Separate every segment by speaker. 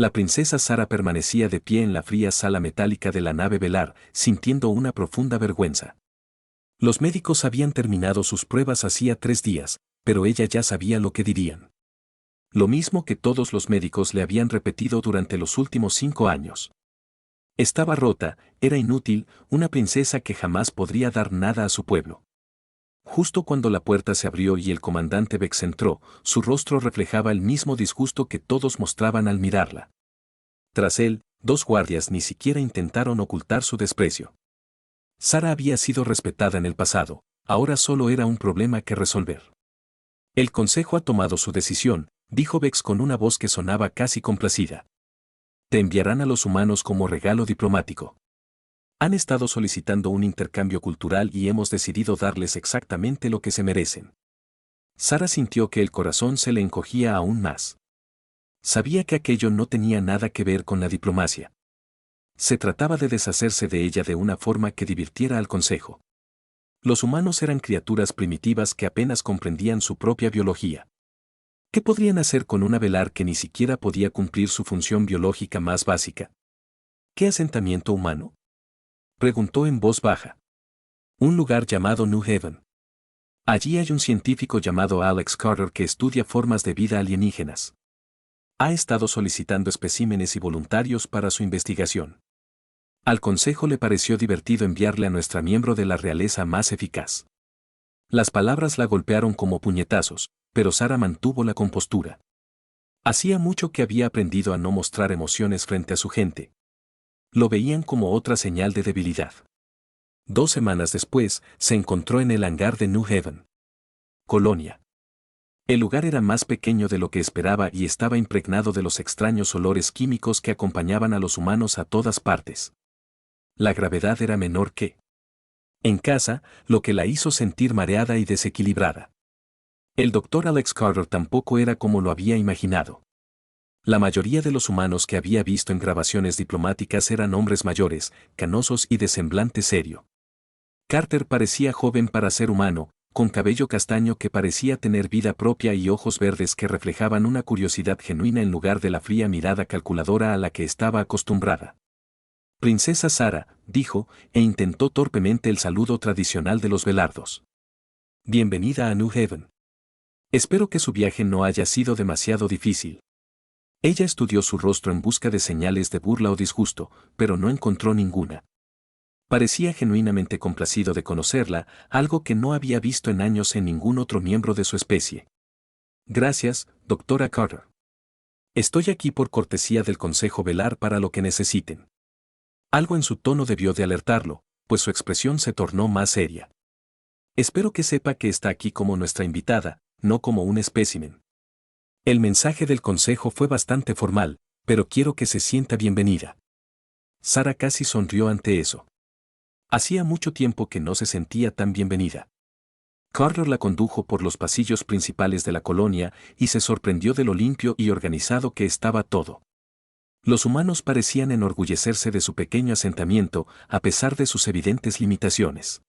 Speaker 1: La princesa Sara permanecía de pie en la fría sala metálica de la nave velar, sintiendo una profunda vergüenza. Los médicos habían terminado sus pruebas hacía 3 días, pero ella ya sabía lo que dirían. Lo mismo que todos los médicos le habían repetido durante los últimos 5 años. Estaba rota, era inútil, una princesa que jamás podría dar nada a su pueblo. Justo cuando la puerta se abrió y el comandante Vex entró, su rostro reflejaba el mismo disgusto que todos mostraban al mirarla. Tras él, 2 guardias ni siquiera intentaron ocultar su desprecio. Sara había sido respetada en el pasado, ahora solo era un problema que resolver. El consejo ha tomado su decisión, dijo Vex con una voz que sonaba casi complacida. Te enviarán a los humanos como regalo diplomático. Han estado solicitando un intercambio cultural y hemos decidido darles exactamente lo que se merecen. Sara sintió que el corazón se le encogía aún más. Sabía que aquello no tenía nada que ver con la diplomacia. Se trataba de deshacerse de ella de una forma que divirtiera al consejo. Los humanos eran criaturas primitivas que apenas comprendían su propia biología. ¿Qué podrían hacer con una velar que ni siquiera podía cumplir su función biológica más básica? ¿Qué asentamiento humano?, preguntó en voz baja. Un lugar llamado New Haven. Allí hay un científico llamado Alex Carter que estudia formas de vida alienígenas. Ha estado solicitando especímenes y voluntarios para su investigación. Al consejo le pareció divertido enviarle a nuestra miembro de la realeza más eficaz. Las palabras la golpearon como puñetazos, pero Sara mantuvo la compostura. Hacía mucho que había aprendido a no mostrar emociones frente a su gente. Lo veían como otra señal de debilidad. 2 semanas después, se encontró en el hangar de New Haven. Colonia. El lugar era más pequeño de lo que esperaba y estaba impregnado de los extraños olores químicos que acompañaban a los humanos a todas partes. La gravedad era menor que en casa, lo que la hizo sentir mareada y desequilibrada. El doctor Alex Carter tampoco era como lo había imaginado. La mayoría de los humanos que había visto en grabaciones diplomáticas eran hombres mayores, canosos y de semblante serio. Carter parecía joven para ser humano, con cabello castaño que parecía tener vida propia y ojos verdes que reflejaban una curiosidad genuina en lugar de la fría mirada calculadora a la que estaba acostumbrada. Princesa Sara, dijo, e intentó torpemente el saludo tradicional de los velardos. Bienvenida a New Haven. Espero que su viaje no haya sido demasiado difícil. Ella estudió su rostro en busca de señales de burla o disgusto, pero no encontró ninguna. Parecía genuinamente complacido de conocerla, algo que no había visto en años en ningún otro miembro de su especie. Gracias, doctora Carter. Estoy aquí por cortesía del Consejo Velar para lo que necesiten. Algo en su tono debió de alertarlo, pues su expresión se tornó más seria. Espero que sepa que está aquí como nuestra invitada, no como un espécimen. El mensaje del consejo fue bastante formal, pero quiero que se sienta bienvenida. Sara casi sonrió ante eso. Hacía mucho tiempo que no se sentía tan bienvenida. Carter la condujo por los pasillos principales de la colonia y se sorprendió de lo limpio y organizado que estaba todo. Los humanos parecían enorgullecerse de su pequeño asentamiento a pesar de sus evidentes limitaciones.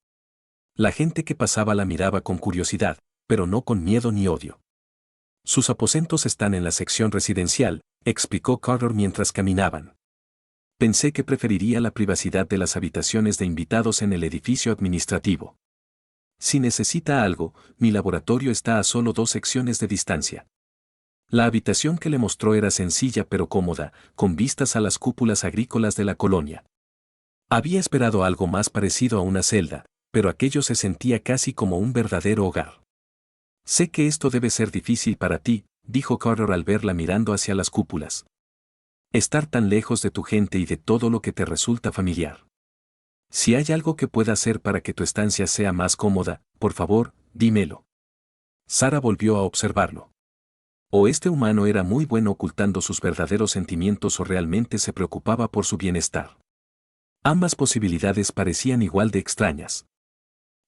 Speaker 1: La gente que pasaba la miraba con curiosidad, pero no con miedo ni odio. Sus aposentos están en la sección residencial, explicó Carter mientras caminaban. Pensé que preferiría la privacidad de las habitaciones de invitados en el edificio administrativo. Si necesita algo, mi laboratorio está a solo 2 secciones de distancia. La habitación que le mostró era sencilla pero cómoda, con vistas a las cúpulas agrícolas de la colonia. Había esperado algo más parecido a una celda, pero aquello se sentía casi como un verdadero hogar. Sé que esto debe ser difícil para ti, dijo Carter al verla mirando hacia las cúpulas. Estar tan lejos de tu gente y de todo lo que te resulta familiar. Si hay algo que pueda hacer para que tu estancia sea más cómoda, por favor, dímelo. Sara volvió a observarlo. O este humano era muy bueno ocultando sus verdaderos sentimientos o realmente se preocupaba por su bienestar. Ambas posibilidades parecían igual de extrañas.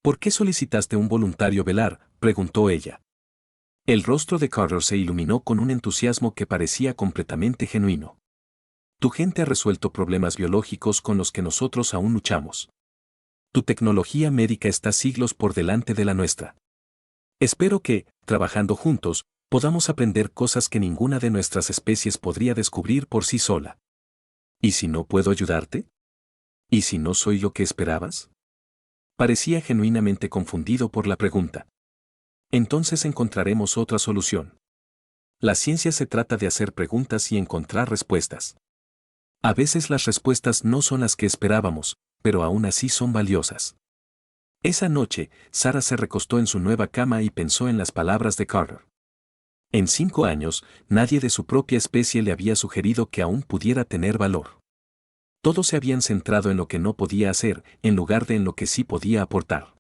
Speaker 1: ¿Por qué solicitaste un voluntario velar?, preguntó ella. El rostro de Carter se iluminó con un entusiasmo que parecía completamente genuino. Tu gente ha resuelto problemas biológicos con los que nosotros aún luchamos. Tu tecnología médica está siglos por delante de la nuestra. Espero que, trabajando juntos, podamos aprender cosas que ninguna de nuestras especies podría descubrir por sí sola. ¿Y si no puedo ayudarte? ¿Y si no soy lo que esperabas? Parecía genuinamente confundido por la pregunta. Entonces encontraremos otra solución. La ciencia se trata de hacer preguntas y encontrar respuestas. A veces las respuestas no son las que esperábamos, pero aún así son valiosas. Esa noche, Sarah se recostó en su nueva cama y pensó en las palabras de Carter. En 5 años, nadie de su propia especie le había sugerido que aún pudiera tener valor. Todos se habían centrado en lo que no podía hacer, en lugar de en lo que sí podía aportar.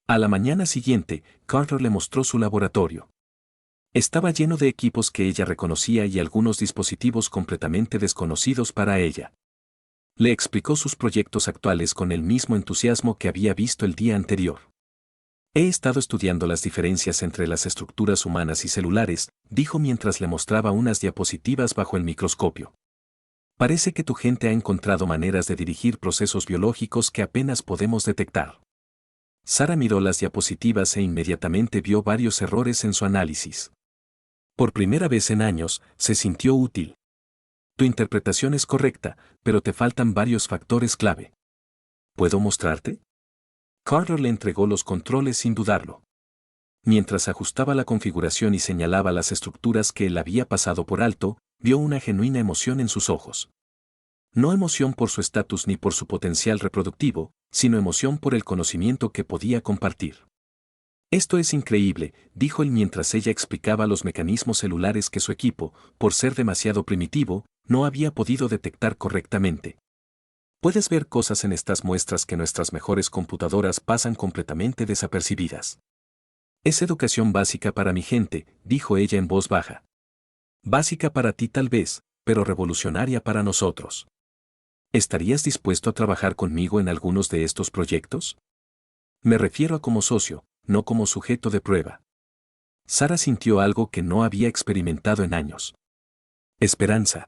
Speaker 1: A la mañana siguiente, Carter le mostró su laboratorio. Estaba lleno de equipos que ella reconocía y algunos dispositivos completamente desconocidos para ella. Le explicó sus proyectos actuales con el mismo entusiasmo que había visto el día anterior. He estado estudiando las diferencias entre las estructuras humanas y celulares, dijo mientras le mostraba unas diapositivas bajo el microscopio. Parece que tu gente ha encontrado maneras de dirigir procesos biológicos que apenas podemos detectar. Sarah miró las diapositivas e inmediatamente vio varios errores en su análisis. Por primera vez en años, se sintió útil. Tu interpretación es correcta, pero te faltan varios factores clave. ¿Puedo mostrarte? Carter le entregó los controles sin dudarlo. Mientras ajustaba la configuración y señalaba las estructuras que él había pasado por alto, vio una genuina emoción en sus ojos. No emoción por su estatus ni por su potencial reproductivo, sino emoción por el conocimiento que podía compartir. Esto es increíble, dijo él mientras ella explicaba los mecanismos celulares que su equipo, por ser demasiado primitivo, no había podido detectar correctamente. Puedes ver cosas en estas muestras que nuestras mejores computadoras pasan completamente desapercibidas. Es educación básica para mi gente, dijo ella en voz baja. Básica para ti tal vez, pero revolucionaria para nosotros. ¿Estarías dispuesto a trabajar conmigo en algunos de estos proyectos? Me refiero a como socio, no como sujeto de prueba. Sarah sintió algo que no había experimentado en años. Esperanza.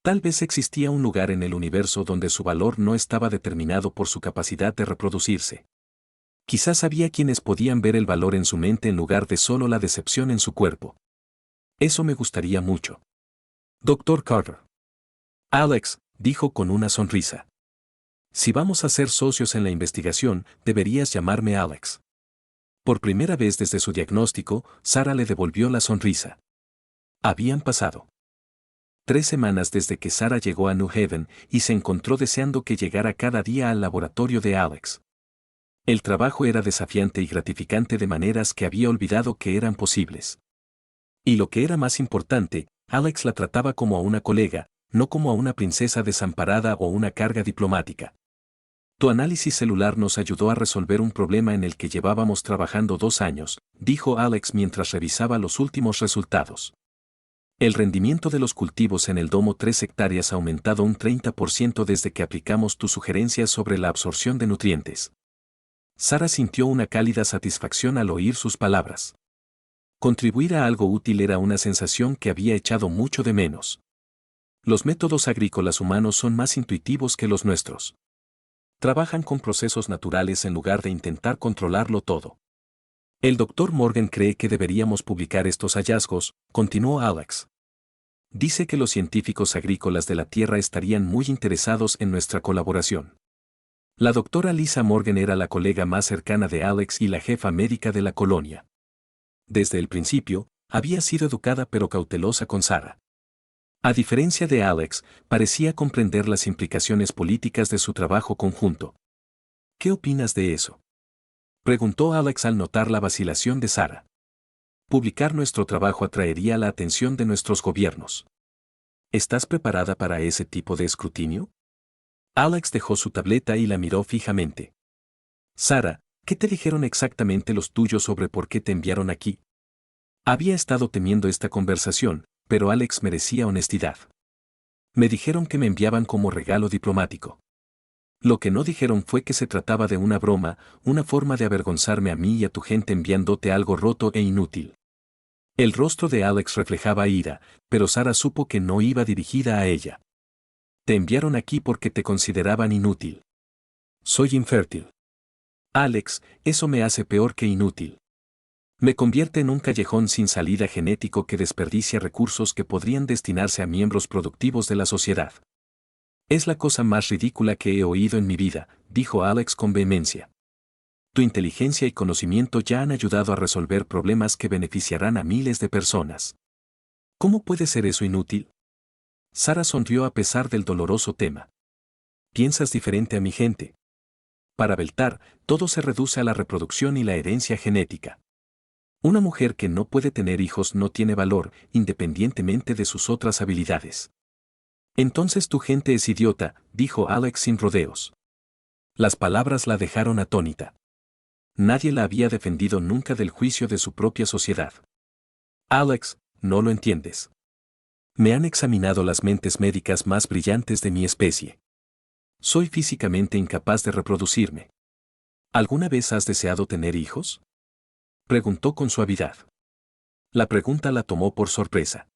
Speaker 1: Tal vez existía un lugar en el universo donde su valor no estaba determinado por su capacidad de reproducirse. Quizás había quienes podían ver el valor en su mente en lugar de solo la decepción en su cuerpo. Eso me gustaría mucho. Dr. Carter. Alex, dijo con una sonrisa. Si vamos a ser socios en la investigación, deberías llamarme Alex. Por primera vez desde su diagnóstico, Sarah le devolvió la sonrisa. Habían pasado 3 semanas desde que Sarah llegó a New Haven y se encontró deseando que llegara cada día al laboratorio de Alex. El trabajo era desafiante y gratificante de maneras que había olvidado que eran posibles. Y lo que era más importante, Alex la trataba como a una colega, no como a una princesa desamparada o una carga diplomática. Tu análisis celular nos ayudó a resolver un problema en el que llevábamos trabajando 2 años, dijo Alex mientras revisaba los últimos resultados. El rendimiento de los cultivos en el domo 3 hectáreas ha aumentado un 30% desde que aplicamos tus sugerencias sobre la absorción de nutrientes. Sarah sintió una cálida satisfacción al oír sus palabras. Contribuir a algo útil era una sensación que había echado mucho de menos. Los métodos agrícolas humanos son más intuitivos que los nuestros. Trabajan con procesos naturales en lugar de intentar controlarlo todo. El Dr. Morgan cree que deberíamos publicar estos hallazgos, continuó Alex. Dice que los científicos agrícolas de la Tierra estarían muy interesados en nuestra colaboración. La doctora Lisa Morgan era la colega más cercana de Alex y la jefa médica de la colonia. Desde el principio, había sido educada pero cautelosa con Sarah. A diferencia de Alex, parecía comprender las implicaciones políticas de su trabajo conjunto. ¿Qué opinas de eso?, preguntó Alex al notar la vacilación de Sarah. Publicar nuestro trabajo atraería la atención de nuestros gobiernos. ¿Estás preparada para ese tipo de escrutinio? Alex dejó su tableta y la miró fijamente. Sarah, ¿qué te dijeron exactamente los tuyos sobre por qué te enviaron aquí? Había estado temiendo esta conversación, pero Alex merecía honestidad. Me dijeron que me enviaban como regalo diplomático. Lo que no dijeron fue que se trataba de una broma, una forma de avergonzarme a mí y a tu gente enviándote algo roto e inútil. El rostro de Alex reflejaba ira, pero Sarah supo que no iba dirigida a ella. Te enviaron aquí porque te consideraban inútil. Soy infértil. Alex, eso me hace peor que inútil. Me convierte en un callejón sin salida genético que desperdicia recursos que podrían destinarse a miembros productivos de la sociedad. Es la cosa más ridícula que he oído en mi vida, dijo Alex con vehemencia. Tu inteligencia y conocimiento ya han ayudado a resolver problemas que beneficiarán a miles de personas. ¿Cómo puede ser eso inútil? Sara sonrió a pesar del doloroso tema. Piensas diferente a mi gente. Para Beltar, todo se reduce a la reproducción y la herencia genética. Una mujer que no puede tener hijos no tiene valor, independientemente de sus otras habilidades. Entonces tu gente es idiota, dijo Alex sin rodeos. Las palabras la dejaron atónita. Nadie la había defendido nunca del juicio de su propia sociedad. Alex, no lo entiendes. Me han examinado las mentes médicas más brillantes de mi especie. Soy físicamente incapaz de reproducirme. ¿Alguna vez has deseado tener hijos? Preguntó con suavidad. La pregunta la tomó por sorpresa.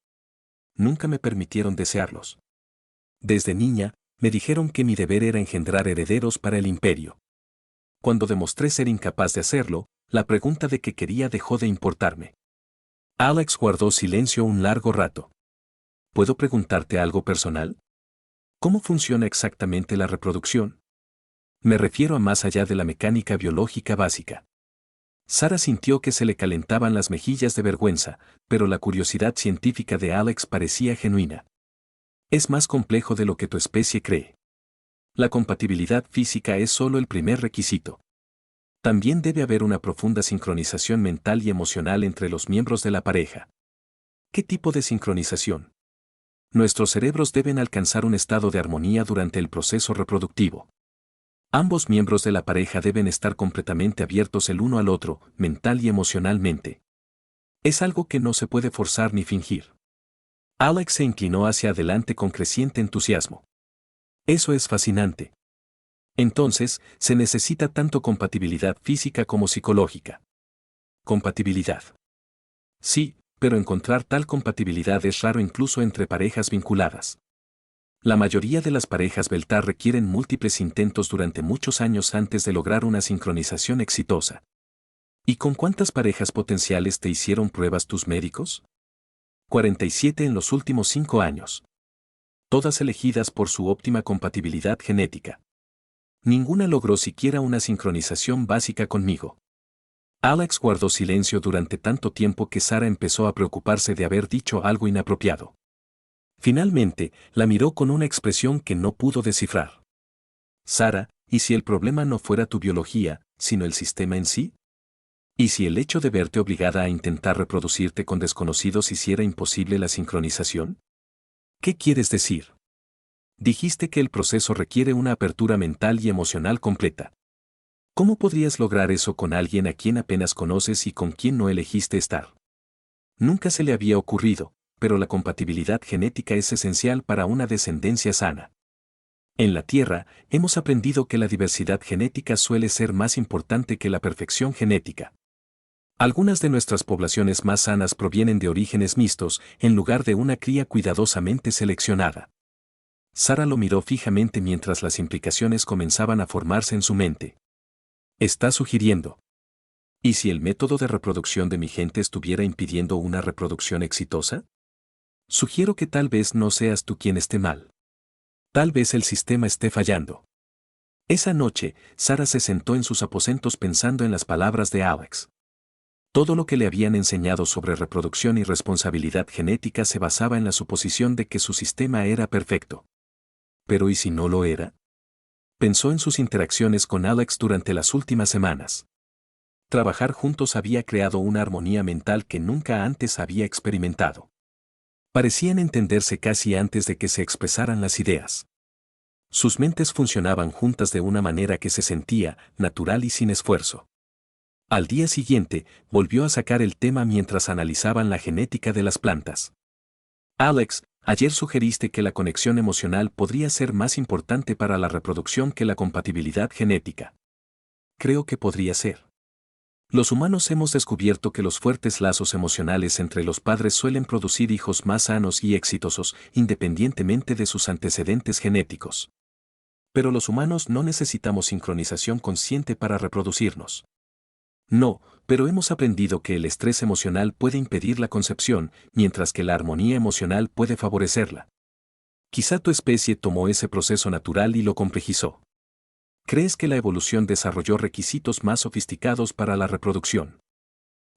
Speaker 1: Nunca me permitieron desearlos. Desde niña, me dijeron que mi deber era engendrar herederos para el imperio. Cuando demostré ser incapaz de hacerlo, la pregunta de qué quería dejó de importarme. Alex guardó silencio un largo rato. ¿Puedo preguntarte algo personal? ¿Cómo funciona exactamente la reproducción? Me refiero a más allá de la mecánica biológica básica. Sara sintió que se le calentaban las mejillas de vergüenza, pero la curiosidad científica de Alex parecía genuina. Es más complejo de lo que tu especie cree. La compatibilidad física es solo el primer requisito. También debe haber una profunda sincronización mental y emocional entre los miembros de la pareja. ¿Qué tipo de sincronización? Nuestros cerebros deben alcanzar un estado de armonía durante el proceso reproductivo. Ambos miembros de la pareja deben estar completamente abiertos el uno al otro, mental y emocionalmente. Es algo que no se puede forzar ni fingir. Alex se inclinó hacia adelante con creciente entusiasmo. Eso es fascinante. Entonces, se necesita tanto compatibilidad física como psicológica. Compatibilidad. Sí, pero encontrar tal compatibilidad es raro incluso entre parejas vinculadas. La mayoría de las parejas Beltar requieren múltiples intentos durante muchos años antes de lograr una sincronización exitosa. ¿Y con cuántas parejas potenciales te hicieron pruebas tus médicos? 47 en los últimos 5 años. Todas elegidas por su óptima compatibilidad genética. Ninguna logró siquiera una sincronización básica conmigo. Alex guardó silencio durante tanto tiempo que Sara empezó a preocuparse de haber dicho algo inapropiado. Finalmente, la miró con una expresión que no pudo descifrar. Sara, ¿y si el problema no fuera tu biología, sino el sistema en sí? ¿Y si el hecho de verte obligada a intentar reproducirte con desconocidos hiciera imposible la sincronización? ¿Qué quieres decir? Dijiste que el proceso requiere una apertura mental y emocional completa. ¿Cómo podrías lograr eso con alguien a quien apenas conoces y con quien no elegiste estar? Nunca se le había ocurrido, pero la compatibilidad genética es esencial para una descendencia sana. En la Tierra, hemos aprendido que la diversidad genética suele ser más importante que la perfección genética. Algunas de nuestras poblaciones más sanas provienen de orígenes mixtos, en lugar de una cría cuidadosamente seleccionada. Sara lo miró fijamente mientras las implicaciones comenzaban a formarse en su mente. ¿Está sugiriendo? ¿Y si el método de reproducción de mi gente estuviera impidiendo una reproducción exitosa? Sugiero que tal vez no seas tú quien esté mal. Tal vez el sistema esté fallando. Esa noche, Sara se sentó en sus aposentos pensando en las palabras de Alex. Todo lo que le habían enseñado sobre reproducción y responsabilidad genética se basaba en la suposición de que su sistema era perfecto. ¿Pero y si no lo era? Pensó en sus interacciones con Alex durante las últimas semanas. Trabajar juntos había creado una armonía mental que nunca antes había experimentado. Parecían entenderse casi antes de que se expresaran las ideas. Sus mentes funcionaban juntas de una manera que se sentía natural y sin esfuerzo. Al día siguiente, volvió a sacar el tema mientras analizaban la genética de las plantas. Alex, ayer sugeriste que la conexión emocional podría ser más importante para la reproducción que la compatibilidad genética. Creo que podría ser. Los humanos hemos descubierto que los fuertes lazos emocionales entre los padres suelen producir hijos más sanos y exitosos, independientemente de sus antecedentes genéticos. Pero los humanos no necesitamos sincronización consciente para reproducirnos. No, pero hemos aprendido que el estrés emocional puede impedir la concepción, mientras que la armonía emocional puede favorecerla. Quizá tu especie tomó ese proceso natural y lo complejizó. ¿Crees que la evolución desarrolló requisitos más sofisticados para la reproducción?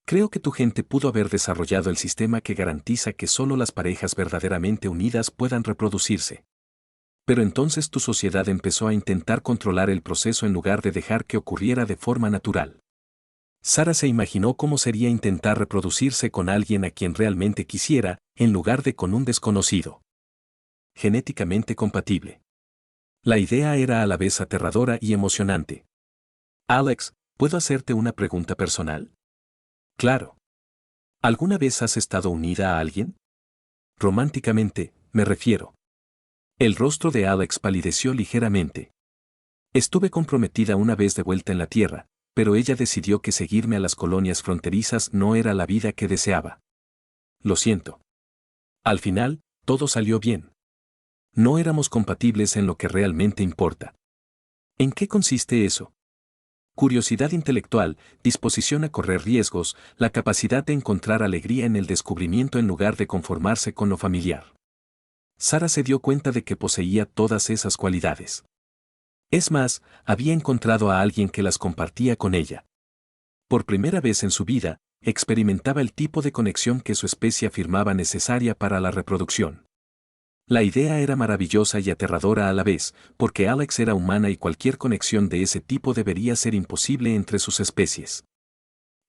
Speaker 1: Creo que tu gente pudo haber desarrollado el sistema que garantiza que solo las parejas verdaderamente unidas puedan reproducirse. Pero entonces tu sociedad empezó a intentar controlar el proceso en lugar de dejar que ocurriera de forma natural. Sara se imaginó cómo sería intentar reproducirse con alguien a quien realmente quisiera, en lugar de con un desconocido. Genéticamente compatible. La idea era a la vez aterradora y emocionante. Alex, ¿puedo hacerte una pregunta personal? Claro. ¿Alguna vez has estado unida a alguien? Románticamente, me refiero. El rostro de Alex palideció ligeramente. Estuve comprometida una vez de vuelta en la Tierra, pero ella decidió que seguirme a las colonias fronterizas no era la vida que deseaba. Lo siento. Al final, todo salió bien. No éramos compatibles en lo que realmente importa. ¿En qué consiste eso? Curiosidad intelectual, disposición a correr riesgos, la capacidad de encontrar alegría en el descubrimiento en lugar de conformarse con lo familiar. Sara se dio cuenta de que poseía todas esas cualidades. Es más, había encontrado a alguien que las compartía con ella. Por primera vez en su vida, experimentaba el tipo de conexión que su especie afirmaba necesaria para la reproducción. La idea era maravillosa y aterradora a la vez, porque Alex era humana y cualquier conexión de ese tipo debería ser imposible entre sus especies.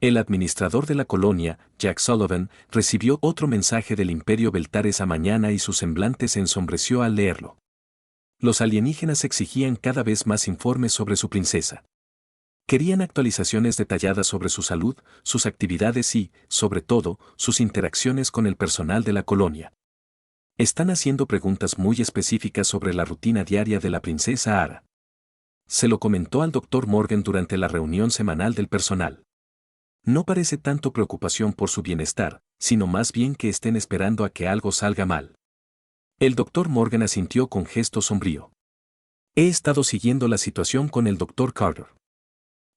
Speaker 1: El administrador de la colonia, Jack Sullivan, recibió otro mensaje del Imperio Beltar esa mañana y su semblante se ensombreció al leerlo. Los alienígenas exigían cada vez más informes sobre su princesa. Querían actualizaciones detalladas sobre su salud, sus actividades y, sobre todo, sus interacciones con el personal de la colonia. Están haciendo preguntas muy específicas sobre la rutina diaria de la princesa Ara. Se lo comentó al Dr. Morgan durante la reunión semanal del personal. No parece tanto preocupación por su bienestar, sino más bien que estén esperando a que algo salga mal. El Dr. Morgan asintió con gesto sombrío. He estado siguiendo la situación con el Dr. Carter.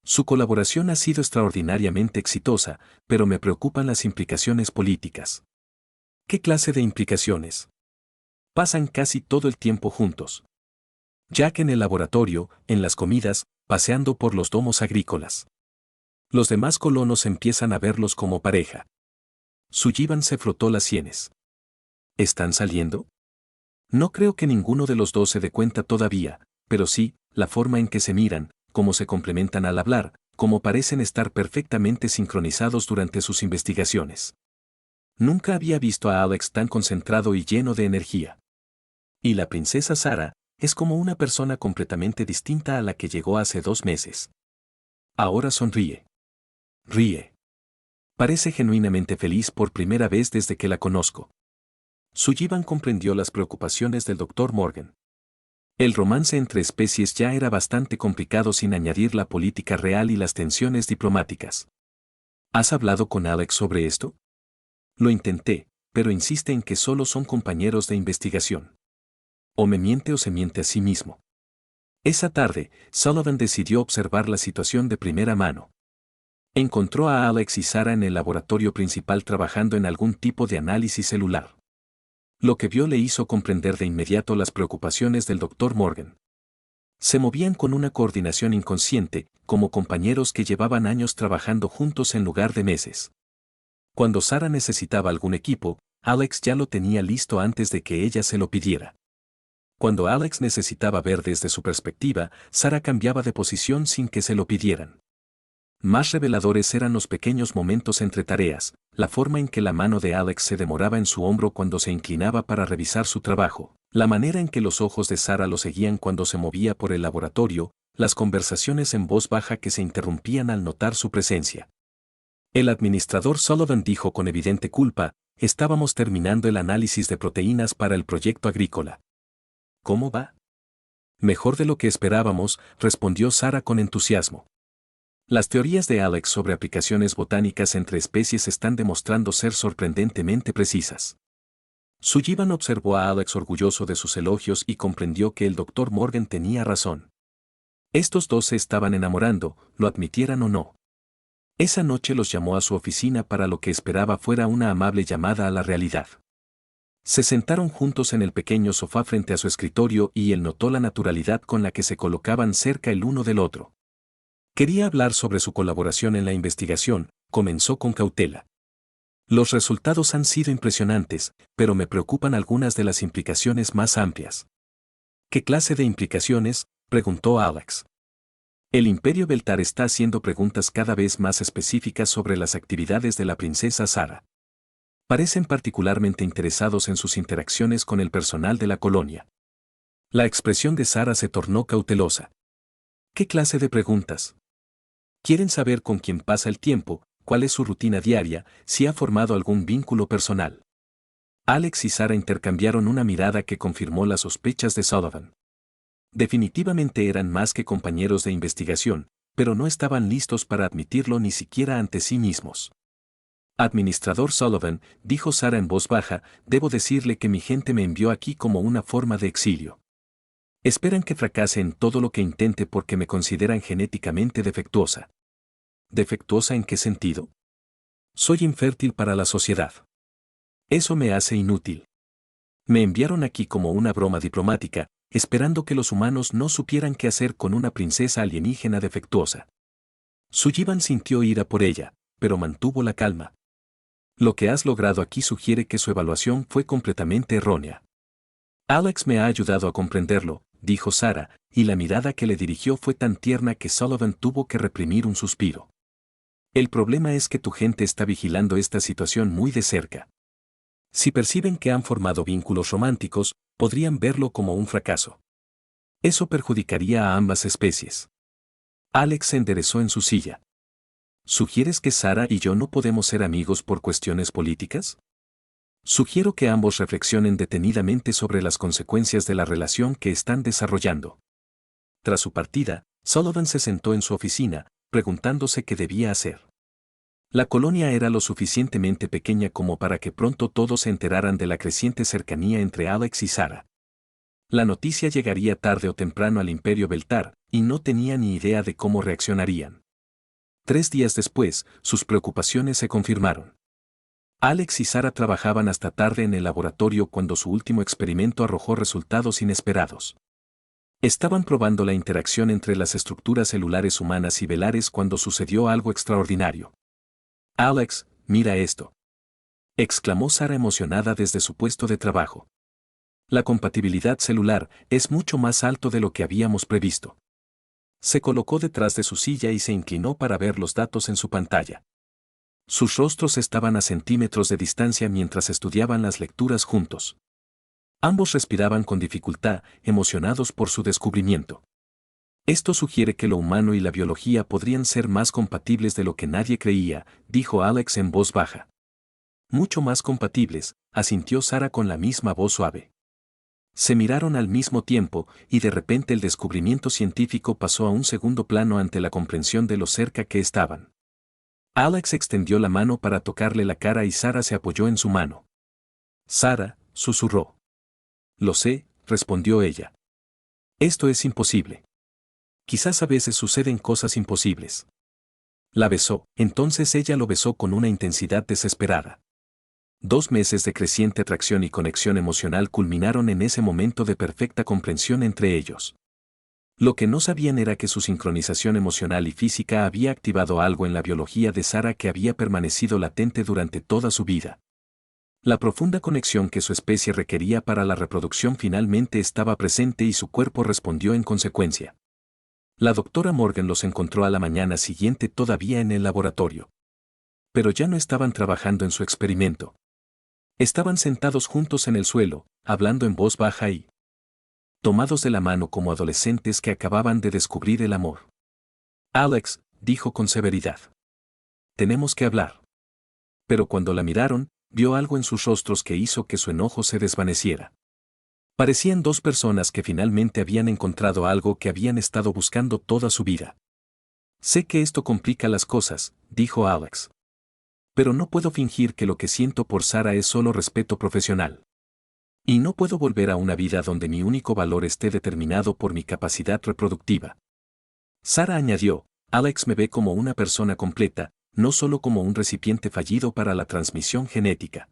Speaker 1: Su colaboración ha sido extraordinariamente exitosa, pero me preocupan las implicaciones políticas. ¿Qué clase de implicaciones? Pasan casi todo el tiempo juntos. Jack en el laboratorio, en las comidas, paseando por los domos agrícolas. Los demás colonos empiezan a verlos como pareja. Sullivan se frotó las sienes. ¿Están saliendo? No creo que ninguno de los dos se dé cuenta todavía, pero sí, la forma en que se miran, cómo se complementan al hablar, cómo parecen estar perfectamente sincronizados durante sus investigaciones. Nunca había visto a Alex tan concentrado y lleno de energía. Y la princesa Sara es como una persona completamente distinta a la que llegó hace 2 meses. Ahora sonríe. Ríe. Parece genuinamente feliz por primera vez desde que la conozco. Sullivan comprendió las preocupaciones del Dr. Morgan. El romance entre especies ya era bastante complicado sin añadir la política real y las tensiones diplomáticas. ¿Has hablado con Alex sobre esto? Lo intenté, pero insiste en que solo son compañeros de investigación. O me miente o se miente a sí mismo. Esa tarde, Sullivan decidió observar la situación de primera mano. Encontró a Alex y Sara en el laboratorio principal trabajando en algún tipo de análisis celular. Lo que vio le hizo comprender de inmediato las preocupaciones del Dr. Morgan. Se movían con una coordinación inconsciente, como compañeros que llevaban años trabajando juntos en lugar de meses. Cuando Sara necesitaba algún equipo, Alex ya lo tenía listo antes de que ella se lo pidiera. Cuando Alex necesitaba ver desde su perspectiva, Sara cambiaba de posición sin que se lo pidieran. Más reveladores eran los pequeños momentos entre tareas, la forma en que la mano de Alex se demoraba en su hombro cuando se inclinaba para revisar su trabajo, la manera en que los ojos de Sara lo seguían cuando se movía por el laboratorio, las conversaciones en voz baja que se interrumpían al notar su presencia. El administrador Sullivan dijo con evidente culpa, estábamos terminando el análisis de proteínas para el proyecto agrícola. ¿Cómo va? Mejor de lo que esperábamos, respondió Sara con entusiasmo. Las teorías de Alex sobre aplicaciones botánicas entre especies están demostrando ser sorprendentemente precisas. Sullivan observó a Alex orgulloso de sus elogios y comprendió que el Dr. Morgan tenía razón. Estos dos se estaban enamorando, lo admitieran o no. Esa noche los llamó a su oficina para lo que esperaba fuera una amable llamada a la realidad. Se sentaron juntos en el pequeño sofá frente a su escritorio y él notó la naturalidad con la que se colocaban cerca el uno del otro. Quería hablar sobre su colaboración en la investigación, comenzó con cautela. Los resultados han sido impresionantes, pero me preocupan algunas de las implicaciones más amplias. ¿Qué clase de implicaciones?, preguntó Alex. El Imperio Beltar está haciendo preguntas cada vez más específicas sobre las actividades de la princesa Sara. Parecen particularmente interesados en sus interacciones con el personal de la colonia. La expresión de Sara se tornó cautelosa. ¿Qué clase de preguntas? Quieren saber con quién pasa el tiempo, cuál es su rutina diaria, si ha formado algún vínculo personal. Alex y Sara intercambiaron una mirada que confirmó las sospechas de Sullivan. Definitivamente eran más que compañeros de investigación, pero no estaban listos para admitirlo ni siquiera ante sí mismos. Administrador Sullivan, dijo Sara en voz baja, debo decirle que mi gente me envió aquí como una forma de exilio. Esperan que fracase en todo lo que intente porque me consideran genéticamente defectuosa. ¿Defectuosa en qué sentido? Soy infértil para la sociedad. Eso me hace inútil. Me enviaron aquí como una broma diplomática, esperando que los humanos no supieran qué hacer con una princesa alienígena defectuosa. Sullivan sintió ira por ella, pero mantuvo la calma. Lo que has logrado aquí sugiere que su evaluación fue completamente errónea. Alex me ha ayudado a comprenderlo, dijo Sara, y la mirada que le dirigió fue tan tierna que Sullivan tuvo que reprimir un suspiro. El problema es que tu gente está vigilando esta situación muy de cerca. Si perciben que han formado vínculos románticos, podrían verlo como un fracaso. Eso perjudicaría a ambas especies. Alex se enderezó en su silla. ¿Sugieres que Sara y yo no podemos ser amigos por cuestiones políticas? Sugiero que ambos reflexionen detenidamente sobre las consecuencias de la relación que están desarrollando. Tras su partida, Sullivan se sentó en su oficina, preguntándose qué debía hacer. La colonia era lo suficientemente pequeña como para que pronto todos se enteraran de la creciente cercanía entre Alex y Sara. La noticia llegaría tarde o temprano al Imperio Beltar, y no tenía ni idea de cómo reaccionarían. 3 días después, sus preocupaciones se confirmaron. Alex y Sara trabajaban hasta tarde en el laboratorio cuando su último experimento arrojó resultados inesperados. Estaban probando la interacción entre las estructuras celulares humanas y velares cuando sucedió algo extraordinario. Alex, mira esto, exclamó Sara emocionada desde su puesto de trabajo. La compatibilidad celular es mucho más alto de lo que habíamos previsto. Se colocó detrás de su silla y se inclinó para ver los datos en su pantalla. Sus rostros estaban a centímetros de distancia mientras estudiaban las lecturas juntos. Ambos respiraban con dificultad, emocionados por su descubrimiento. Esto sugiere que lo humano y la biología podrían ser más compatibles de lo que nadie creía, dijo Alex en voz baja. Mucho más compatibles, asintió Sara con la misma voz suave. Se miraron al mismo tiempo, y de repente el descubrimiento científico pasó a un segundo plano ante la comprensión de lo cerca que estaban. Alex extendió la mano para tocarle la cara y Sara se apoyó en su mano. Sara, susurró. Lo sé, respondió ella. Esto es imposible. Quizás a veces suceden cosas imposibles. La besó, entonces ella lo besó con una intensidad desesperada. 2 meses de creciente atracción y conexión emocional culminaron en ese momento de perfecta comprensión entre ellos. Lo que no sabían era que su sincronización emocional y física había activado algo en la biología de Sara que había permanecido latente durante toda su vida. La profunda conexión que su especie requería para la reproducción finalmente estaba presente y su cuerpo respondió en consecuencia. La doctora Morgan los encontró a la mañana siguiente todavía en el laboratorio. Pero ya no estaban trabajando en su experimento. Estaban sentados juntos en el suelo, hablando en voz baja y tomados de la mano como adolescentes que acababan de descubrir el amor. Alex, dijo con severidad. Tenemos que hablar. Pero cuando la miraron, vio algo en sus rostros que hizo que su enojo se desvaneciera. Parecían 2 personas que finalmente habían encontrado algo que habían estado buscando toda su vida. Sé que esto complica las cosas, dijo Alex. Pero no puedo fingir que lo que siento por Sara es solo respeto profesional. Y no puedo volver a una vida donde mi único valor esté determinado por mi capacidad reproductiva. Sara añadió, Alex me ve como una persona completa, no solo como un recipiente fallido para la transmisión genética.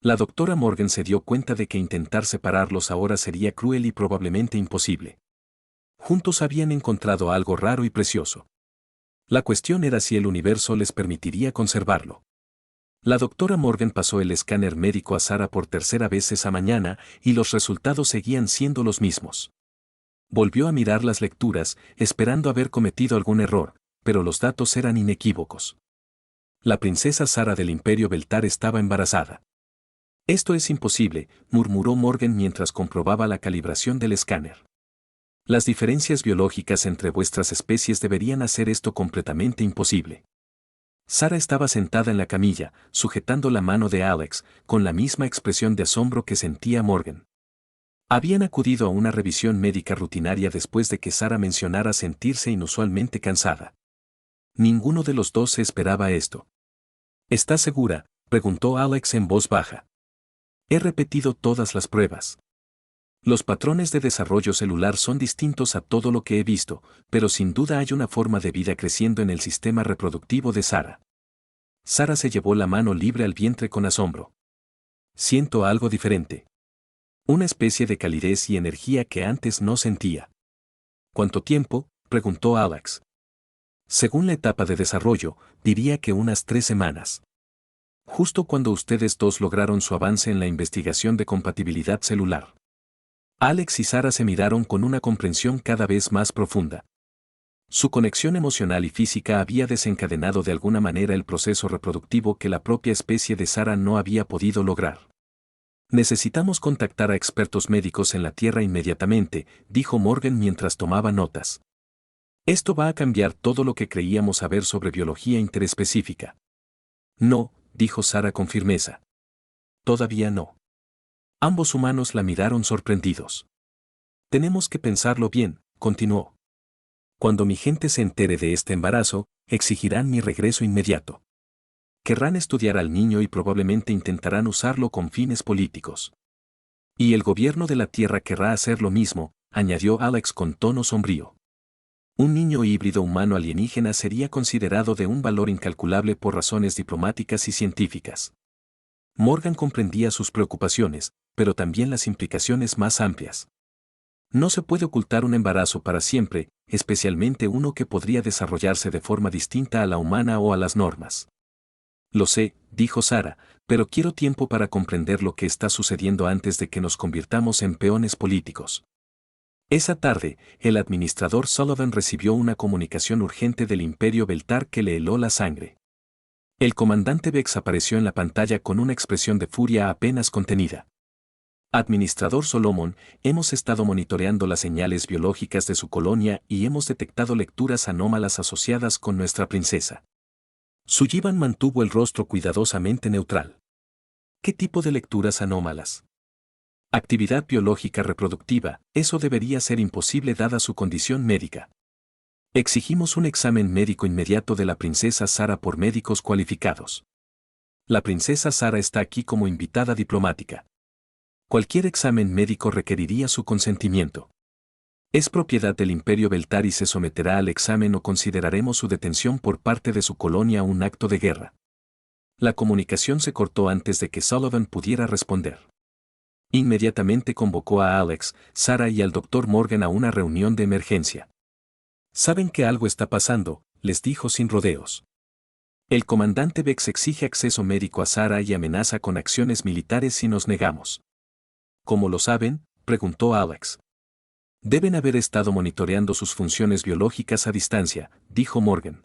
Speaker 1: La doctora Morgan se dio cuenta de que intentar separarlos ahora sería cruel y probablemente imposible. Juntos habían encontrado algo raro y precioso. La cuestión era si el universo les permitiría conservarlo. La doctora Morgan pasó el escáner médico a Sarah por tercera vez esa mañana y los resultados seguían siendo los mismos. Volvió a mirar las lecturas, esperando haber cometido algún error, pero los datos eran inequívocos. La princesa Sarah del Imperio Beltar estaba embarazada. Esto es imposible, murmuró Morgan mientras comprobaba la calibración del escáner. Las diferencias biológicas entre vuestras especies deberían hacer esto completamente imposible. Sarah estaba sentada en la camilla, sujetando la mano de Alex, con la misma expresión de asombro que sentía Morgan. Habían acudido a una revisión médica rutinaria después de que Sarah mencionara sentirse inusualmente cansada. Ninguno de los dos se esperaba esto. ¿Estás segura?, preguntó Alex en voz baja. He repetido todas las pruebas. Los patrones de desarrollo celular son distintos a todo lo que he visto, pero sin duda hay una forma de vida creciendo en el sistema reproductivo de Sarah. Sarah se llevó la mano libre al vientre con asombro. Siento algo diferente. Una especie de calidez y energía que antes no sentía. ¿Cuánto tiempo?, preguntó Alex. Según la etapa de desarrollo, diría que unas 3 semanas. Justo cuando ustedes dos lograron su avance en la investigación de compatibilidad celular. Alex y Sarah se miraron con una comprensión cada vez más profunda. Su conexión emocional y física había desencadenado de alguna manera el proceso reproductivo que la propia especie de Sarah no había podido lograr. Necesitamos contactar a expertos médicos en la Tierra inmediatamente, dijo Morgan mientras tomaba notas. Esto va a cambiar todo lo que creíamos saber sobre biología interespecífica. No, dijo Sarah con firmeza. Todavía no. Ambos humanos la miraron sorprendidos. Tenemos que pensarlo bien, continuó. Cuando mi gente se entere de este embarazo, exigirán mi regreso inmediato. Querrán estudiar al niño y probablemente intentarán usarlo con fines políticos. Y el gobierno de la Tierra querrá hacer lo mismo, añadió Alex con tono sombrío. Un niño híbrido humano alienígena sería considerado de un valor incalculable por razones diplomáticas y científicas. Morgan comprendía sus preocupaciones, pero también las implicaciones más amplias. No se puede ocultar un embarazo para siempre, especialmente uno que podría desarrollarse de forma distinta a la humana o a las normas. Lo sé, dijo Sarah, pero quiero tiempo para comprender lo que está sucediendo antes de que nos convirtamos en peones políticos. Esa tarde, el administrador Sullivan recibió una comunicación urgente del Imperio Beltar que le heló la sangre. El comandante Vex apareció en la pantalla con una expresión de furia apenas contenida. Administrador Solomon, hemos estado monitoreando las señales biológicas de su colonia y hemos detectado lecturas anómalas asociadas con nuestra princesa. Sullivan mantuvo el rostro cuidadosamente neutral. ¿Qué tipo de lecturas anómalas? Actividad biológica reproductiva, eso debería ser imposible dada su condición médica. Exigimos un examen médico inmediato de la princesa Sarah por médicos cualificados. La princesa Sarah está aquí como invitada diplomática. Cualquier examen médico requeriría su consentimiento. Es propiedad del Imperio Beltar y se someterá al examen o consideraremos su detención por parte de su colonia un acto de guerra. La comunicación se cortó antes de que Sullivan pudiera responder. Inmediatamente convocó a Alex, Sarah y al Dr. Morgan a una reunión de emergencia. Saben que algo está pasando, les dijo sin rodeos. El comandante Vex exige acceso médico a Sarah y amenaza con acciones militares si nos negamos. ¿Cómo lo saben?, preguntó Alex. Deben haber estado monitoreando sus funciones biológicas a distancia, dijo Morgan.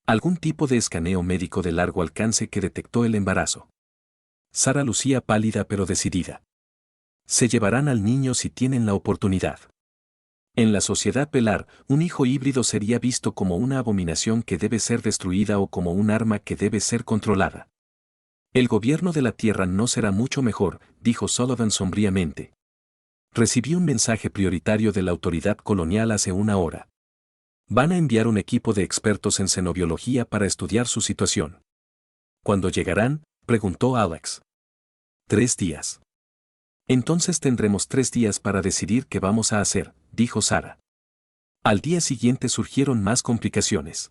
Speaker 1: Algún tipo de escaneo médico de largo alcance que detectó el embarazo. Sarah lucía pálida pero decidida. Se llevarán al niño si tienen la oportunidad. En la sociedad velar, un hijo híbrido sería visto como una abominación que debe ser destruida o como un arma que debe ser controlada. El gobierno de la Tierra no será mucho mejor, dijo Sullivan sombríamente. Recibí un mensaje prioritario de la autoridad colonial hace una hora. Van a enviar un equipo de expertos en xenobiología para estudiar su situación. ¿Cuándo llegarán?, preguntó Alex. 3 días. Entonces tendremos 3 días para decidir qué vamos a hacer, dijo Sarah. Al día siguiente surgieron más complicaciones.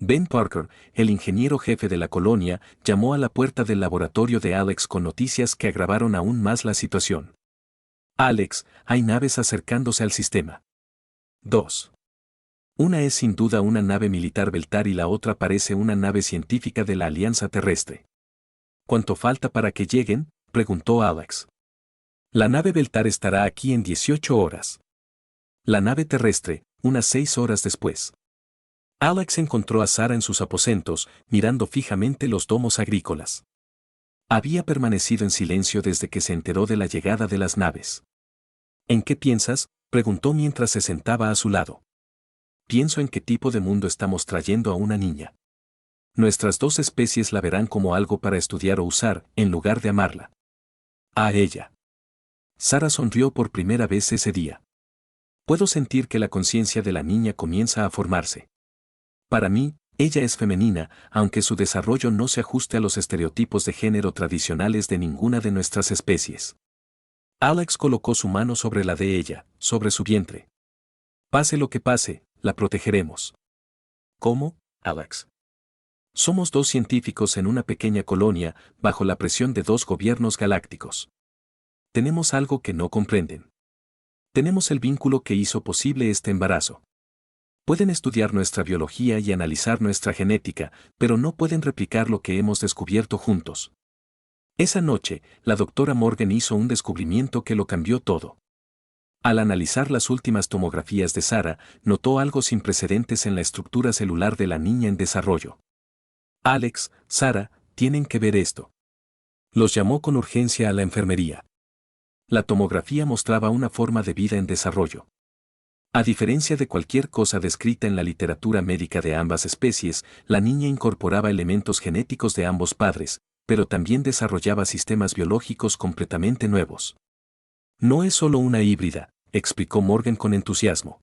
Speaker 1: Ben Parker, el ingeniero jefe de la colonia, llamó a la puerta del laboratorio de Alex con noticias que agravaron aún más la situación. Alex, hay naves acercándose al sistema. 2. Una es sin duda una nave militar Beltar y la otra parece una nave científica de la Alianza Terrestre. ¿Cuánto falta para que lleguen?, preguntó Alex. La nave Beltar estará aquí en 18 horas. La nave terrestre, unas 6 horas después. Alex encontró a Sara en sus aposentos, mirando fijamente los domos agrícolas. Había permanecido en silencio desde que se enteró de la llegada de las naves. ¿En qué piensas?, preguntó mientras se sentaba a su lado. Pienso en qué tipo de mundo estamos trayendo a una niña. Nuestras dos especies la verán como algo para estudiar o usar, en lugar de amarla. A ella. Sara sonrió por primera vez ese día. Puedo sentir que la conciencia de la niña comienza a formarse. Para mí, ella es femenina, aunque su desarrollo no se ajuste a los estereotipos de género tradicionales de ninguna de nuestras especies. Alex colocó su mano sobre la de ella, sobre su vientre. Pase lo que pase, la protegeremos. ¿Cómo, Alex? Somos dos científicos en una pequeña colonia, bajo la presión de dos gobiernos galácticos. Tenemos algo que no comprenden. Tenemos el vínculo que hizo posible este embarazo. Pueden estudiar nuestra biología y analizar nuestra genética, pero no pueden replicar lo que hemos descubierto juntos. Esa noche, la doctora Morgan hizo un descubrimiento que lo cambió todo. Al analizar las últimas tomografías de Sara, notó algo sin precedentes en la estructura celular de la niña en desarrollo. Alex, Sara, tienen que ver esto. Los llamó con urgencia a la enfermería. La tomografía mostraba una forma de vida en desarrollo. A diferencia de cualquier cosa descrita en la literatura médica de ambas especies, la niña incorporaba elementos genéticos de ambos padres, pero también desarrollaba sistemas biológicos completamente nuevos. No es solo una híbrida, explicó Morgan con entusiasmo.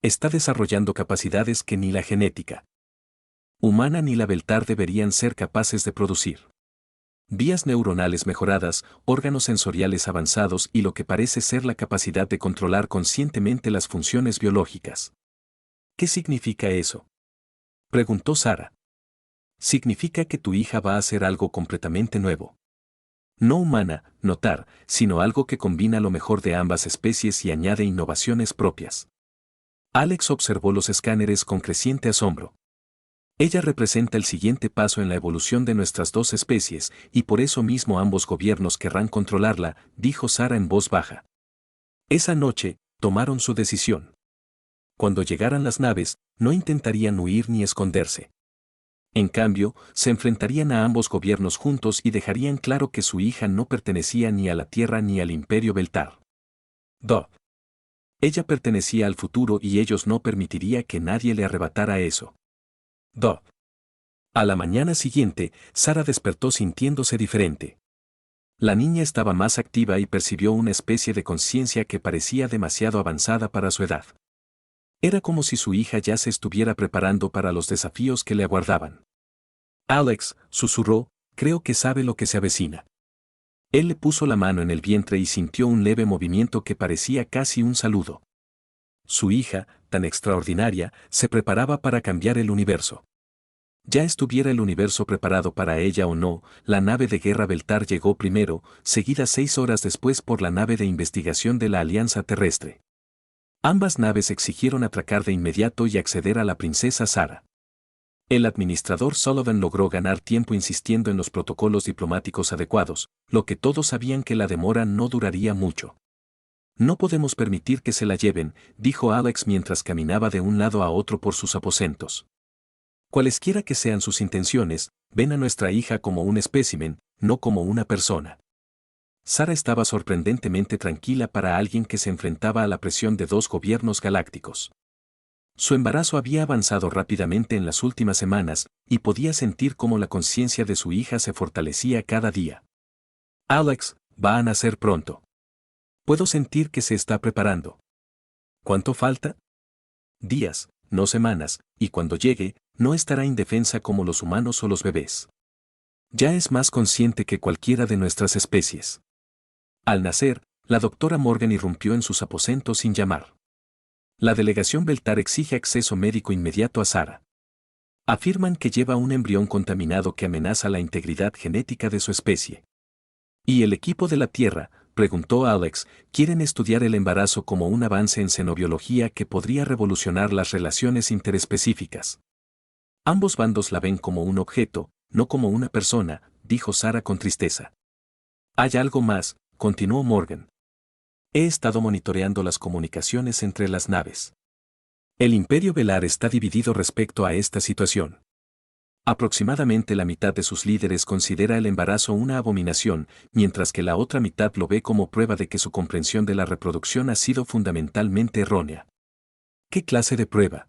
Speaker 1: Está desarrollando capacidades que ni la genética humana ni la Beltar deberían ser capaces de producir. Vías neuronales mejoradas, órganos sensoriales avanzados y lo que parece ser la capacidad de controlar conscientemente las funciones biológicas. ¿Qué significa eso?, preguntó Sara. Significa que tu hija va a hacer algo completamente nuevo. No humana, notar, sino algo que combina lo mejor de ambas especies y añade innovaciones propias. Alex observó los escáneres con creciente asombro. Ella representa el siguiente paso en la evolución de nuestras dos especies, y por eso mismo ambos gobiernos querrán controlarla, dijo Sara en voz baja. Esa noche, tomaron su decisión. Cuando llegaran las naves, no intentarían huir ni esconderse. En cambio, se enfrentarían a ambos gobiernos juntos y dejarían claro que su hija no pertenecía ni a la Tierra ni al Imperio Beltar. Ella pertenecía al futuro y ellos no permitiría que nadie le arrebatara eso. A la mañana siguiente, Sara despertó sintiéndose diferente. La niña estaba más activa y percibió una especie de conciencia que parecía demasiado avanzada para su edad. Era como si su hija ya se estuviera preparando para los desafíos que le aguardaban. Alex, susurró, creo que sabe lo que se avecina. Él le puso la mano en el vientre y sintió un leve movimiento que parecía casi un saludo. Su hija, tan extraordinaria, se preparaba para cambiar el universo. Ya estuviera el universo preparado para ella o no, la nave de guerra Beltar llegó primero, seguida 6 horas después por la nave de investigación de la Alianza Terrestre. Ambas naves exigieron atracar de inmediato y acceder a la princesa Sara. El administrador Sullivan logró ganar tiempo insistiendo en los protocolos diplomáticos adecuados, lo que todos sabían que la demora no duraría mucho. No podemos permitir que se la lleven, dijo Alex mientras caminaba de un lado a otro por sus aposentos. Cualesquiera que sean sus intenciones, ven a nuestra hija como un espécimen, no como una persona. Sara estaba sorprendentemente tranquila para alguien que se enfrentaba a la presión de dos gobiernos galácticos. Su embarazo había avanzado rápidamente en las últimas semanas, y podía sentir cómo la conciencia de su hija se fortalecía cada día. Alex, va a nacer pronto. Puedo sentir que se está preparando. ¿Cuánto falta? Días, no semanas, y cuando llegue, no estará indefensa como los humanos o los bebés. Ya es más consciente que cualquiera de nuestras especies. Al nacer, la doctora Morgan irrumpió en sus aposentos sin llamar. La delegación Beltar exige acceso médico inmediato a Sara. Afirman que lleva un embrión contaminado que amenaza la integridad genética de su especie. ¿Y el equipo de la Tierra?, preguntó Alex, quieren estudiar el embarazo como un avance en xenobiología que podría revolucionar las relaciones interespecíficas. Ambos bandos la ven como un objeto, no como una persona, dijo Sarah con tristeza. Hay algo más, continuó Morgan. He estado monitoreando las comunicaciones entre las naves. El Imperio Velar está dividido respecto a esta situación. Aproximadamente la mitad de sus líderes considera el embarazo una abominación, mientras que la otra mitad lo ve como prueba de que su comprensión de la reproducción ha sido fundamentalmente errónea. ¿Qué clase de prueba?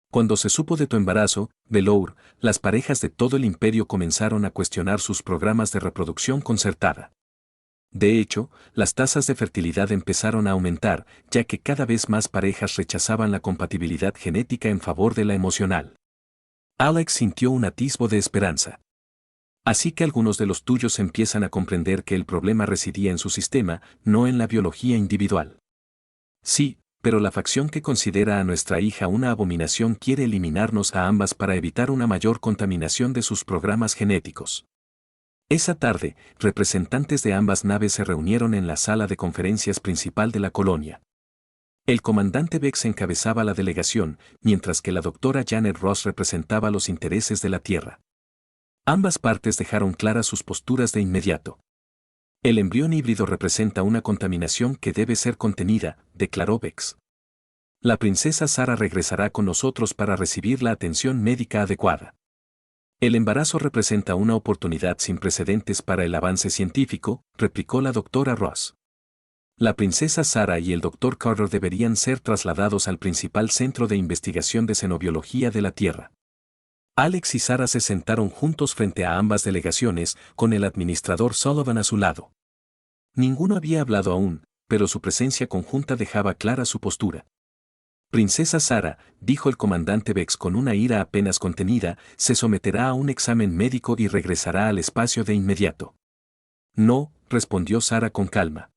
Speaker 1: Cuando se supo de tu embarazo, Velour, las parejas de todo el imperio comenzaron a cuestionar sus programas de reproducción concertada. De hecho, las tasas de fertilidad empezaron a aumentar, ya que cada vez más parejas rechazaban la compatibilidad genética en favor de la emocional. Alex sintió un atisbo de esperanza. Así que algunos de los tuyos empiezan a comprender que el problema residía en su sistema, no en la biología individual. Sí, pero la facción que considera a nuestra hija una abominación quiere eliminarnos a ambas para evitar una mayor contaminación de sus programas genéticos. Esa tarde, representantes de ambas naves se reunieron en la sala de conferencias principal de la colonia. El comandante Vex encabezaba la delegación, mientras que la doctora Janet Ross representaba los intereses de la Tierra. Ambas partes dejaron claras sus posturas de inmediato. El embrión híbrido representa una contaminación que debe ser contenida, declaró Vex. La princesa Sarah regresará con nosotros para recibir la atención médica adecuada. El embarazo representa una oportunidad sin precedentes para el avance científico, replicó la doctora Ross. La princesa Sarah y el Dr. Carter deberían ser trasladados al principal centro de investigación de xenobiología de la Tierra. Alex y Sarah se sentaron juntos frente a ambas delegaciones, con el administrador Sullivan a su lado. Ninguno había hablado aún, pero su presencia conjunta dejaba clara su postura. Princesa Sarah, dijo el comandante Vex con una ira apenas contenida, se someterá a un examen médico y regresará al espacio de inmediato. No, respondió Sarah con calma.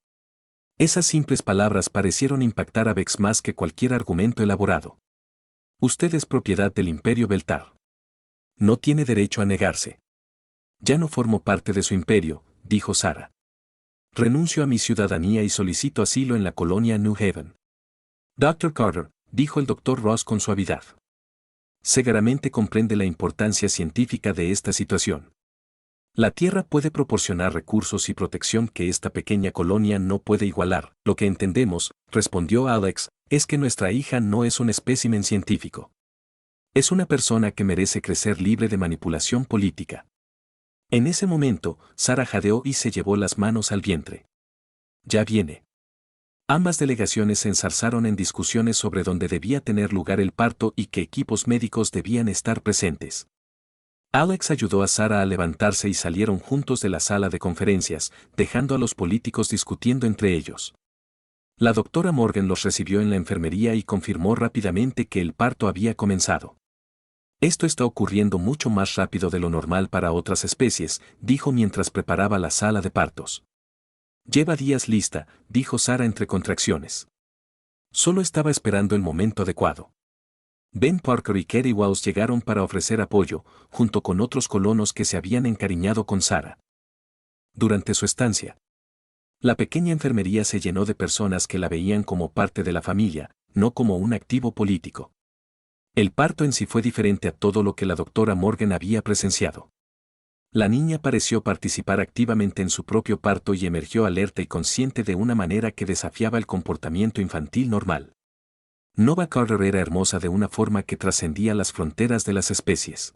Speaker 1: Esas simples palabras parecieron impactar a Vex más que cualquier argumento elaborado. Usted es propiedad del Imperio Beltar. No tiene derecho a negarse. Ya no formo parte de su imperio, dijo Sarah. Renuncio a mi ciudadanía y solicito asilo en la colonia New Haven. Dr. Carter, dijo el Dr. Ross con suavidad. Seguramente comprende la importancia científica de esta situación. La Tierra puede proporcionar recursos y protección que esta pequeña colonia no puede igualar. Lo que entendemos, respondió Alex, es que nuestra hija no es un espécimen científico. Es una persona que merece crecer libre de manipulación política. En ese momento, Sarah jadeó y se llevó las manos al vientre. Ya viene. Ambas delegaciones se enzarzaron en discusiones sobre dónde debía tener lugar el parto y qué equipos médicos debían estar presentes. Alex ayudó a Sarah a levantarse y salieron juntos de la sala de conferencias, dejando a los políticos discutiendo entre ellos. La doctora Morgan los recibió en la enfermería y confirmó rápidamente que el parto había comenzado. Esto está ocurriendo mucho más rápido de lo normal para otras especies, dijo mientras preparaba la sala de partos. Lleva días lista, dijo Sarah entre contracciones. Solo estaba esperando el momento adecuado. Ben Parker y Kerry Walsh llegaron para ofrecer apoyo, junto con otros colonos que se habían encariñado con Sarah. Durante su estancia, la pequeña enfermería se llenó de personas que la veían como parte de la familia, no como un activo político. El parto en sí fue diferente a todo lo que la doctora Morgan había presenciado. La niña pareció participar activamente en su propio parto y emergió alerta y consciente de una manera que desafiaba el comportamiento infantil normal. Nova Carter era hermosa de una forma que trascendía las fronteras de las especies.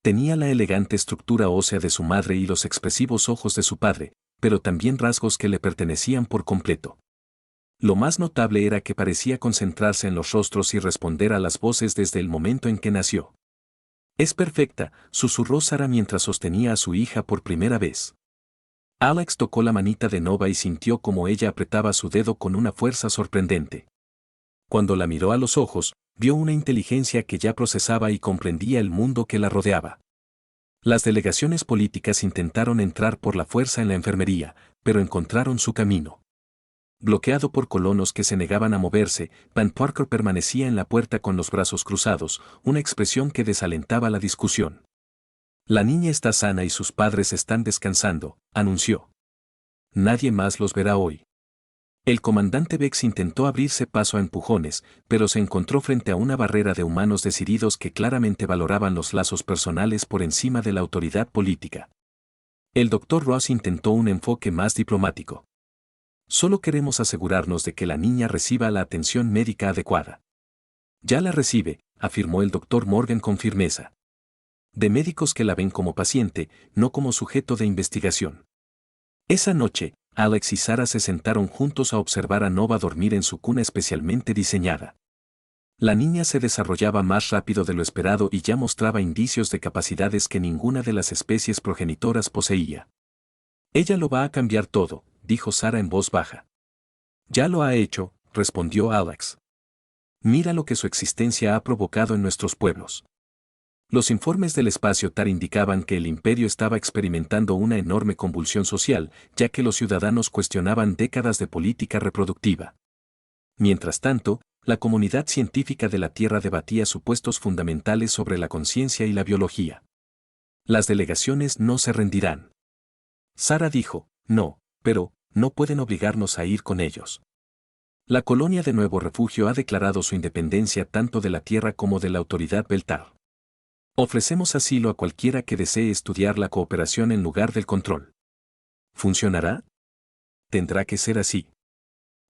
Speaker 1: Tenía la elegante estructura ósea de su madre y los expresivos ojos de su padre, pero también rasgos que le pertenecían por completo. Lo más notable era que parecía concentrarse en los rostros y responder a las voces desde el momento en que nació. Es perfecta, susurró Sarah mientras sostenía a su hija por primera vez. Alex tocó la manita de Nova y sintió como ella apretaba su dedo con una fuerza sorprendente. Cuando la miró a los ojos, vio una inteligencia que ya procesaba y comprendía el mundo que la rodeaba. Las delegaciones políticas intentaron entrar por la fuerza en la enfermería, pero encontraron su camino. Bloqueado por colonos que se negaban a moverse, Van Parker permanecía en la puerta con los brazos cruzados, una expresión que desalentaba la discusión. La niña está sana y sus padres están descansando, anunció. Nadie más los verá hoy. El comandante Bex intentó abrirse paso a empujones, pero se encontró frente a una barrera de humanos decididos que claramente valoraban los lazos personales por encima de la autoridad política. El Dr. Ross intentó un enfoque más diplomático. Solo queremos asegurarnos de que la niña reciba la atención médica adecuada. Ya la recibe, afirmó el Dr. Morgan con firmeza. De médicos que la ven como paciente, no como sujeto de investigación. Esa noche, Alex y Sarah se sentaron juntos a observar a Nova dormir en su cuna especialmente diseñada. La niña se desarrollaba más rápido de lo esperado y ya mostraba indicios de capacidades que ninguna de las especies progenitoras poseía. Ella lo va a cambiar todo, dijo Sarah en voz baja. Ya lo ha hecho, respondió Alex. Mira lo que su existencia ha provocado en nuestros pueblos. Los informes del espacio TAR indicaban que el imperio estaba experimentando una enorme convulsión social, ya que los ciudadanos cuestionaban décadas de política reproductiva. Mientras tanto, la comunidad científica de la Tierra debatía supuestos fundamentales sobre la conciencia y la biología. Las delegaciones no se rendirán. Sarah dijo, no, pero, no pueden obligarnos a ir con ellos. La colonia de Nuevo Refugio ha declarado su independencia tanto de la Tierra como de la autoridad Beltar. Ofrecemos asilo a cualquiera que desee estudiar la cooperación en lugar del control. ¿Funcionará? Tendrá que ser así.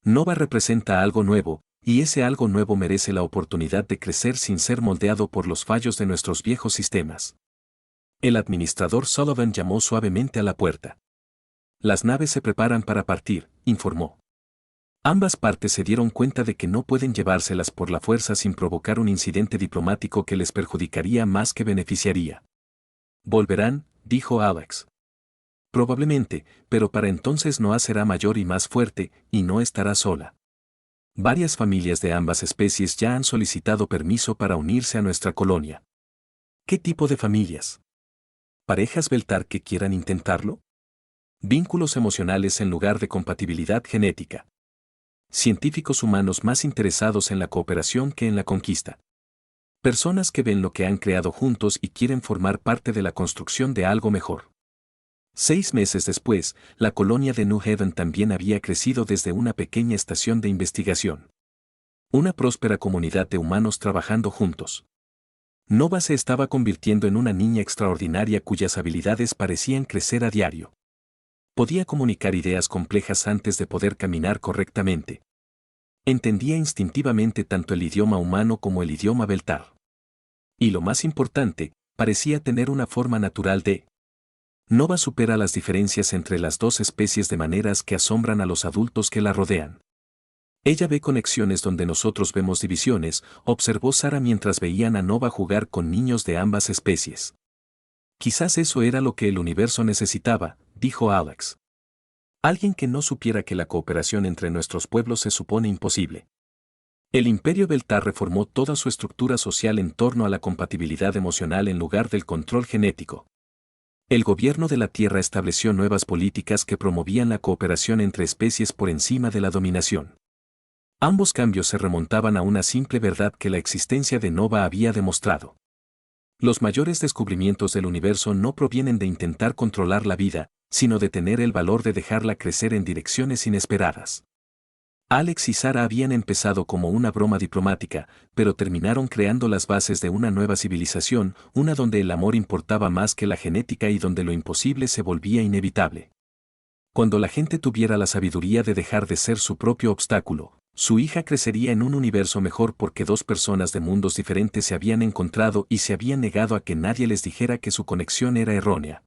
Speaker 1: Nova representa algo nuevo, y ese algo nuevo merece la oportunidad de crecer sin ser moldeado por los fallos de nuestros viejos sistemas. El administrador Sullivan llamó suavemente a la puerta. Las naves se preparan para partir, informó. Ambas partes se dieron cuenta de que no pueden llevárselas por la fuerza sin provocar un incidente diplomático que les perjudicaría más que beneficiaría. Volverán, dijo Alex. Probablemente, pero para entonces Noah será mayor y más fuerte, y no estará sola. Varias familias de ambas especies ya han solicitado permiso para unirse a nuestra colonia. ¿Qué tipo de familias? ¿Parejas Beltar que quieran intentarlo? Vínculos emocionales en lugar de compatibilidad genética. Científicos humanos más interesados en la cooperación que en la conquista. Personas que ven lo que han creado juntos y quieren formar parte de la construcción de algo mejor. 6 meses después, la colonia de New Haven también había crecido desde una pequeña estación de investigación. Una próspera comunidad de humanos trabajando juntos. Nova se estaba convirtiendo en una niña extraordinaria cuyas habilidades parecían crecer a diario. Podía comunicar ideas complejas antes de poder caminar correctamente. Entendía instintivamente tanto el idioma humano como el idioma Beltar. Y lo más importante, parecía tener una forma natural de. Nova supera las diferencias entre las dos especies de maneras que asombran a los adultos que la rodean. Ella ve conexiones donde nosotros vemos divisiones, observó Sarah mientras veían a Nova jugar con niños de ambas especies. Quizás eso era lo que el universo necesitaba, dijo Alex. Alguien que no supiera que la cooperación entre nuestros pueblos se supone imposible. El Imperio Beltar reformó toda su estructura social en torno a la compatibilidad emocional en lugar del control genético. El gobierno de la Tierra estableció nuevas políticas que promovían la cooperación entre especies por encima de la dominación. Ambos cambios se remontaban a una simple verdad que la existencia de Nova había demostrado. Los mayores descubrimientos del universo no provienen de intentar controlar la vida, sino de tener el valor de dejarla crecer en direcciones inesperadas. Alex y Sarah habían empezado como una broma diplomática, pero terminaron creando las bases de una nueva civilización, una donde el amor importaba más que la genética y donde lo imposible se volvía inevitable. Cuando la gente tuviera la sabiduría de dejar de ser su propio obstáculo, su hija crecería en un universo mejor porque dos personas de mundos diferentes se habían encontrado y se habían negado a que nadie les dijera que su conexión era errónea.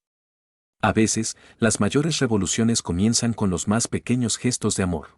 Speaker 1: A veces, las mayores revoluciones comienzan con los más pequeños gestos de amor.